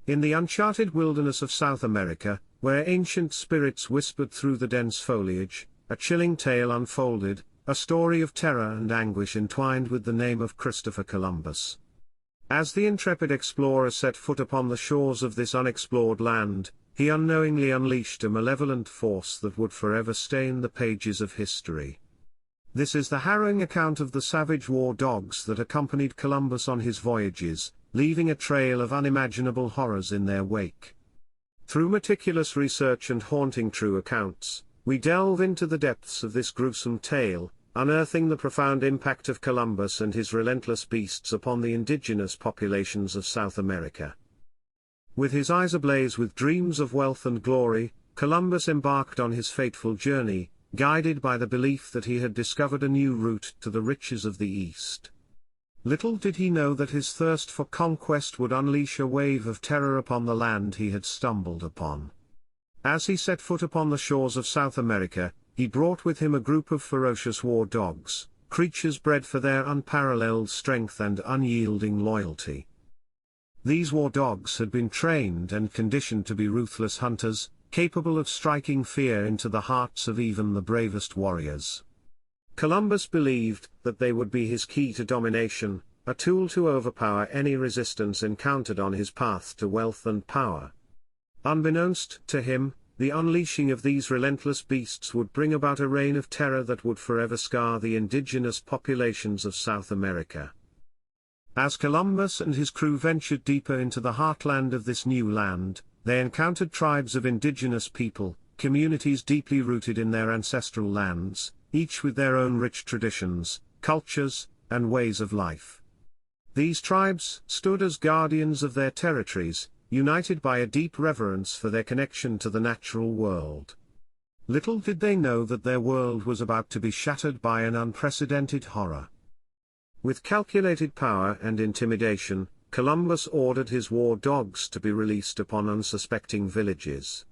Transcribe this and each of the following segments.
In the uncharted wilderness of South America, where ancient spirits whispered through the dense foliage, a chilling tale unfolded, a story of terror and anguish entwined with the name of Christopher Columbus. As the intrepid explorer set foot upon the shores of this unexplored land, he unknowingly unleashed a malevolent force that would forever stain the pages of history. This is the harrowing account of the savage war dogs that accompanied Columbus on his voyages, leaving a trail of unimaginable horrors in their wake. Through meticulous research and haunting true accounts, we delve into the depths of this gruesome tale, unearthing the profound impact of Columbus and his relentless beasts upon the indigenous populations of South America. With his eyes ablaze with dreams of wealth and glory, Columbus embarked on his fateful journey, guided by the belief that he had discovered a new route to the riches of the East. Little did he know that his thirst for conquest would unleash a wave of terror upon the land he had stumbled upon. As he set foot upon the shores of South America, he brought with him a group of ferocious war dogs, creatures bred for their unparalleled strength and unyielding loyalty. These war dogs had been trained and conditioned to be ruthless hunters, capable of striking fear into the hearts of even the bravest warriors. Columbus believed that they would be his key to domination, a tool to overpower any resistance encountered on his path to wealth and power. Unbeknownst to him, the unleashing of these relentless beasts would bring about a reign of terror that would forever scar the indigenous populations of South America. As Columbus and his crew ventured deeper into the heartland of this new land, they encountered tribes of indigenous people, communities deeply rooted in their ancestral lands, each with their own rich traditions, cultures, and ways of life. These tribes stood as guardians of their territories, united by a deep reverence for their connection to the natural world. Little did they know that their world was about to be shattered by an unprecedented horror. With calculated power and intimidation, Columbus ordered his war dogs to be released upon unsuspecting villages.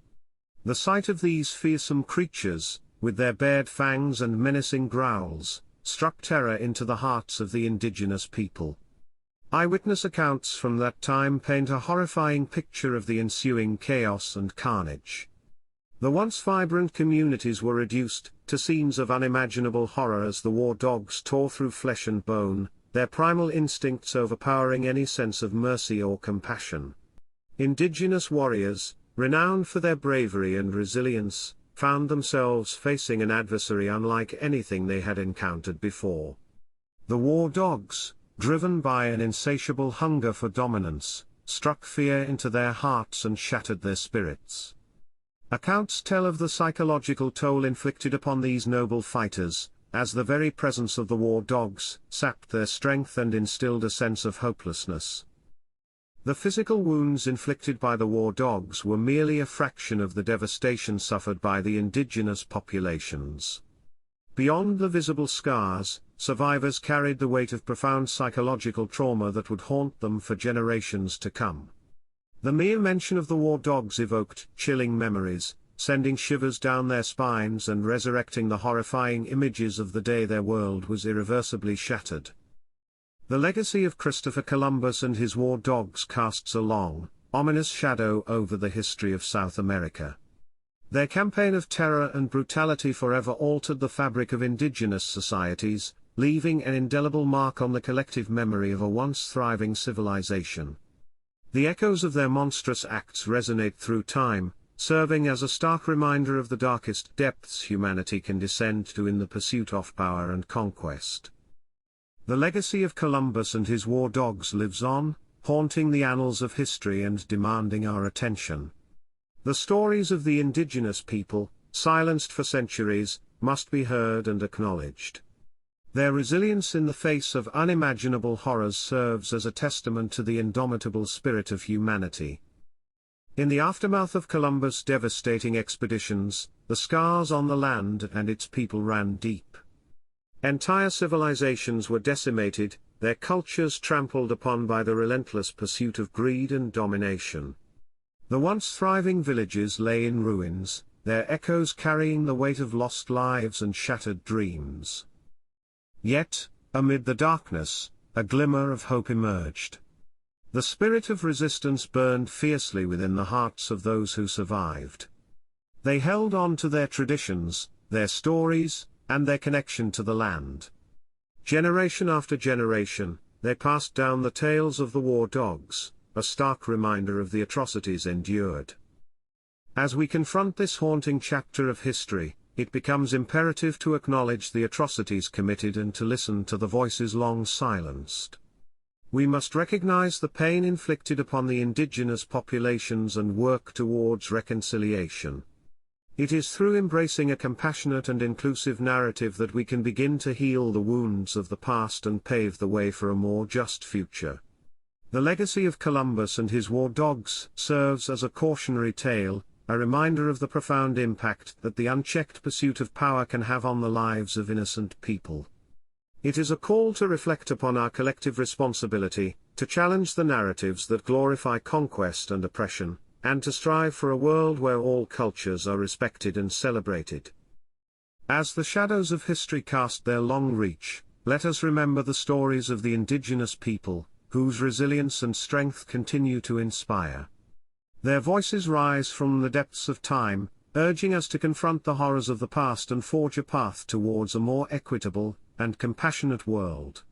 The sight of these fearsome creatures, with their bared fangs and menacing growls, struck terror into the hearts of the indigenous people. Eyewitness accounts from that time paint a horrifying picture of the ensuing chaos and carnage. The once vibrant communities were reduced to scenes of unimaginable horror as the war dogs tore through flesh and bone, their primal instincts overpowering any sense of mercy or compassion. Indigenous warriors, renowned for their bravery and resilience, found themselves facing an adversary unlike anything they had encountered before. The war dogs, driven by an insatiable hunger for dominance, struck fear into their hearts and shattered their spirits. Accounts tell of the psychological toll inflicted upon these noble fighters, as the very presence of the war dogs sapped their strength and instilled a sense of hopelessness. The physical wounds inflicted by the war dogs were merely a fraction of the devastation suffered by the indigenous populations. Beyond the visible scars, survivors carried the weight of profound psychological trauma that would haunt them for generations to come. The mere mention of the war dogs evoked chilling memories, sending shivers down their spines and resurrecting the horrifying images of the day their world was irreversibly shattered. The legacy of Christopher Columbus and his war dogs casts a long, ominous shadow over the history of South America. Their campaign of terror and brutality forever altered the fabric of indigenous societies, leaving an indelible mark on the collective memory of a once thriving civilization. The echoes of their monstrous acts resonate through time, serving as a stark reminder of the darkest depths humanity can descend to in the pursuit of power and conquest. The legacy of Columbus and his war dogs lives on, haunting the annals of history and demanding our attention. The stories of the indigenous people, silenced for centuries, must be heard and acknowledged. Their resilience in the face of unimaginable horrors serves as a testament to the indomitable spirit of humanity. In the aftermath of Columbus' devastating expeditions, the scars on the land and its people ran deep. Entire civilizations were decimated, their cultures trampled upon by the relentless pursuit of greed and domination. The once thriving villages lay in ruins, their echoes carrying the weight of lost lives and shattered dreams. Yet, amid the darkness, a glimmer of hope emerged. The spirit of resistance burned fiercely within the hearts of those who survived. They held on to their traditions, their stories, and their connection to the land. Generation after generation, they passed down the tales of the war dogs, a stark reminder of the atrocities endured. As we confront this haunting chapter of history, it becomes imperative to acknowledge the atrocities committed and to listen to the voices long silenced. We must recognize the pain inflicted upon the indigenous populations and work towards reconciliation. It is through embracing a compassionate and inclusive narrative that we can begin to heal the wounds of the past and pave the way for a more just future. The legacy of Columbus and his war dogs serves as a cautionary tale, a reminder of the profound impact that the unchecked pursuit of power can have on the lives of innocent people. It is a call to reflect upon our collective responsibility, to challenge the narratives that glorify conquest and oppression, and to strive for a world where all cultures are respected and celebrated. As the shadows of history cast their long reach, let us remember the stories of the indigenous people, whose resilience and strength continue to inspire. Their voices rise from the depths of time, urging us to confront the horrors of the past and forge a path towards a more equitable and compassionate world.